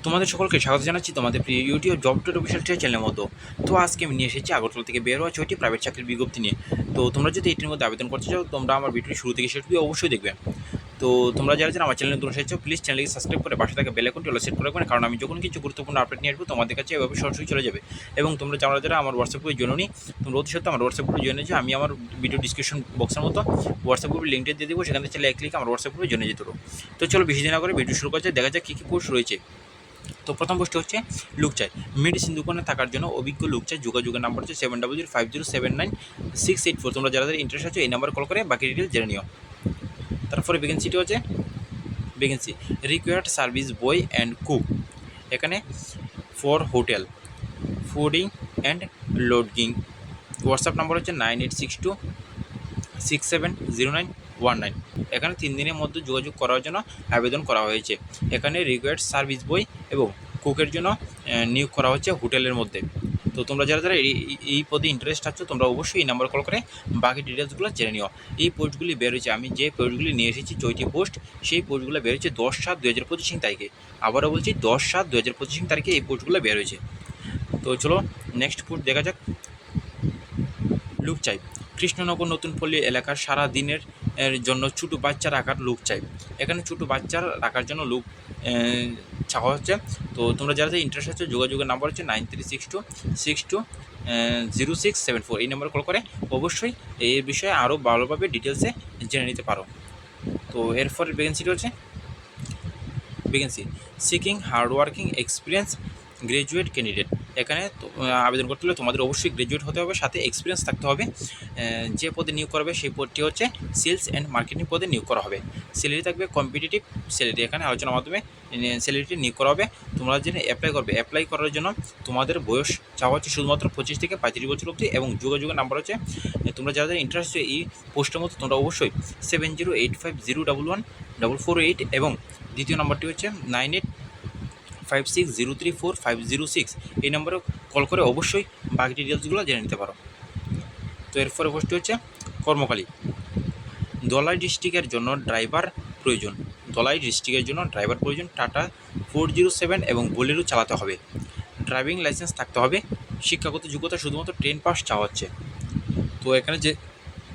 তোমাদের সকলকে স্বাগত জানাচ্ছি তোমাদের প্রিয় ইউটিউব জব ডট অফিসিয়াল চ্যানেলের মতো। তো আজকে আমি নিয়ে এসেছি আগরতলা থেকে বের হওয়া 6টি প্রাইভেট চাকরির বিজ্ঞপ্তি নিয়ে। তো তোমরা যদি এটির মধ্যে আবেদন করতে চাও, তোমরা আমার ভিডিওটি শুরু থেকে শেষ অবধি অবশ্যই দেখবে। তো তোমরা যারা যারা আমার চ্যানেলে নতুন এসেছো, প্লিজ চ্যানেলকে সাবস্ক্রাইব করে পাশে থাকা বেল আইকনটি অল সেট করে রাখবেন, কারণ আমি যখন কিছু গুরুত্বপূর্ণ আপডেট নিয়ে আসবো তোমাদের কাছে এভাবে সরাসরি চলে যাবে। এবং তোমরা যারা যারা আমার হোয়াটসঅ্যাপ গ্রুপে জয়েন নি, তোমরা অতি সত্ত্বেও আমার হোয়াটসঅ্যাপ গ্রুপে জয়েন হয়েছো। আমি আমার ভিডিও ডিসক্রিপশন বক্সের মতো হোয়াটসঅ্যাপ গ্রুপের লিঙ্কটা দিয়ে দেবো, সেখান থেকে চাইলে এক ক্লিক আমার হোয়াটসঅ্যাপ গ্রুপে জয়েন যেতে পারো। তো চলো বেশি দিন না করে ভিডিও শুরু করছে, দেখা যাক কী কী পোস্ট রয়েছে। তো প্রথম পোস্ট হচ্ছে লোক চাই, মেডিসিন দোকানে থাকার জন্য অভিজ্ঞ লোক চাই। যোগাযোগের নাম্বার হচ্ছে 7005079684। তোমরা যারা যারা ইন্টারেস্ট আছে এই নাম্বারে কল করে বাকি ডিটেল জেনে নিও। তারপরে ভ্যাকেন্সিটি হচ্ছে vacancy required service boy and cook. এখানে for hotel fooding and lodging. WhatsApp number হচ্ছে 9862670919। এখানে 3 দিনের মধ্যে যোগাযোগ করার জন্য আবেদন করা হয়েছে। এখানে রিকোয়ার্ড সার্ভিস বয় এবং কুকের জন্য নিয়োগ করা হচ্ছে হোটেলের মধ্যে। তো তোমরা যারা যারা এই পদে ইন্টারেস্ট আছো, তোমরা অবশ্যই এই নাম্বার কল করে বাকি ডিটেলসগুলো জেনে নিও। এই পোস্টগুলি বেরোচ্ছে, আমি যে পোস্টগুলি নিয়ে এসেছি 6টি পোস্ট, সেই পোস্টগুলো বেরোচ্ছে 10/7/2025 তারিখে। আবারও বলছি 10/7/2025 তারিখে এই পোস্টগুলো বেরোচ্ছে। তো চলো নেক্সট পোস্ট দেখা যাক। লোক চাই, কৃষ্ণনগর নতুন পল্লী এলাকার সারা দিনের জন্য ছোটো বাচ্চা রাখার লোক চাই। এখানে ছোটো বাচ্চা রাখার জন্য লোক চাওয়া হচ্ছে। তো তোমরা যারা যারা ইন্টারেস্ট আছে, যোগাযোগের নাম্বার হচ্ছে 9362620674। এই নাম্বার কল করে অবশ্যই এই বিষয়ে আরও ভালোভাবে ডিটেলসে জেনে নিতে পারো। তো এরপর ভ্যাকেন্সিটি হচ্ছে vacancy seeking hardworking experience graduate candidate. এখানে আবেদন করতে হলে তোমাদের অবশ্যই গ্র্যাজুয়েট হতে হবে, সাথে এক্সপিরিয়েন্স থাকতে হবে। যে পদে নিয়োগ করা হবে সেই পদটি হচ্ছে সেলস অ্যান্ড মার্কেটিং পদে নিয়োগ করা হবে। স্যালারি থাকবে কম্পিটিটিভ স্যালারি, এখানে আলোচনার মাধ্যমে স্যালারিটি নিয়োগ করা হবে। তোমরা যেটা অ্যাপ্লাই করার জন্য তোমাদের বয়স চাওয়া হচ্ছে শুধুমাত্র 25 থেকে 35 বছর অবধি, এবং যোগাযোগের নাম্বার হচ্ছে, তোমরা যারা যারা ইন্টারেস্ট এই পোস্টের মধ্যে তোমরা অবশ্যই 7085014448, এবং দ্বিতীয় নম্বরটি হচ্ছে 9856034506। এই নম্বরে কল করে অবশ্যই বাকি ডিটেলসগুলো জেনে নিতে পারো। তো এরপরে পোস্টটি হচ্ছে কর্মকালী, ধলাই ডিস্ট্রিক্টের জন্য ড্রাইভার প্রয়োজন। ধলাই ডিস্ট্রিক্টের জন্য ড্রাইভার প্রয়োজন। টাটা 407 এবং বোলেরো চালাতে হবে। ড্রাইভিং লাইসেন্স থাকতে হবে। শিক্ষাগত যোগ্যতা শুধুমাত্র 10 পাস চাওয়া হচ্ছে। তো এখানে যে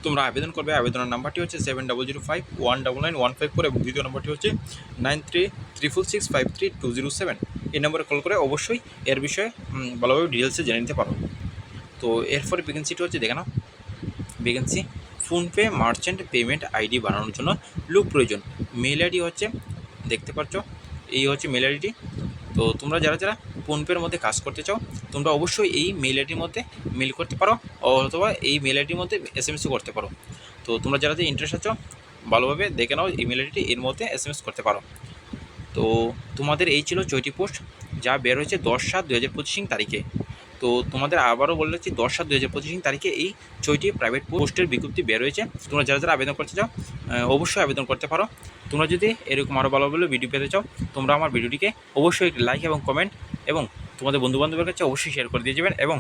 তোমরা আবেদন করবে, আবেদনের নাম্বারটি হচ্ছে 7005199154, এবং দ্বিতীয় নম্বরটি হচ্ছে 9336653207। এই নম্বরে কল করে অবশ্যই এর বিষয়ে ভালোভাবে ডিটেলসে জেনে নিতে পারো। তো এরপরে ভ্যাকেন্সিটি হচ্ছে দেখে নাও। Vacancy PhonePe merchant payment ID বানানোর জন্য লোক প্রয়োজন। মেল আইডি হচ্ছে দেখতে পাচ্ছ, এই হচ্ছে মেল আইডি। তো তোমরা যারা যারা ফোনপের মধ্যে কাজ করতে চাও, তোমরা অবশ্যই এই মেল আইডির মধ্যে মেল করতে পারো, অথবা এই মেল আইডির মধ্যে এসএমএসও করতে পারো। তো তোমরা যারা যারা ইন্টারেস্ট আছো, ভালোভাবে দেখে নাও, ইমেল আইডিটি এর মধ্যে এসএমএস করতে পারো। তো তোমাদের এই ছিল 6টি পোস্ট, যা বের হয়েছে 10/7/2025 তারিখে। তো তোমাদের আবারও বলে রাখছি, 10/7/2025 তারিখে এই 6টি প্রাইভেট পোস্টের বিজ্ঞপ্তি বের হয়েছে। তোমরা যারা যারা আবেদন করতে চাও, অবশ্যই আবেদন করতে পারো। তোমরা যদি এরকম আরও ভালো ভালো ভিডিও পেতে চাও, তোমরা আমার ভিডিওটিকে অবশ্যই লাইক এবং কমেন্ট এবং তোমাদের বন্ধুবান্ধবের কাছে অবশ্যই শেয়ার করে দিয়ে যাবেন, এবং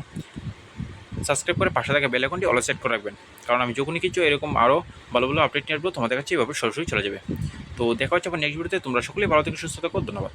সাবস্ক্রাইব করে পাশে থাকা বেল আইকনটি অল সেট করে রাখবেন, কারণ আমি যখনই কিছু এরকম আরও ভালো ভালো আপডেট নিয়ে আসবো তোমাদের কাছে এভাবে সরাসরি চলে যাবে। তো দেখা হচ্ছে আবার নেক্সট ভিডিওতে। তোমরা সকলেই ভালো থেকে সুস্থ থাকো। ধন্যবাদ।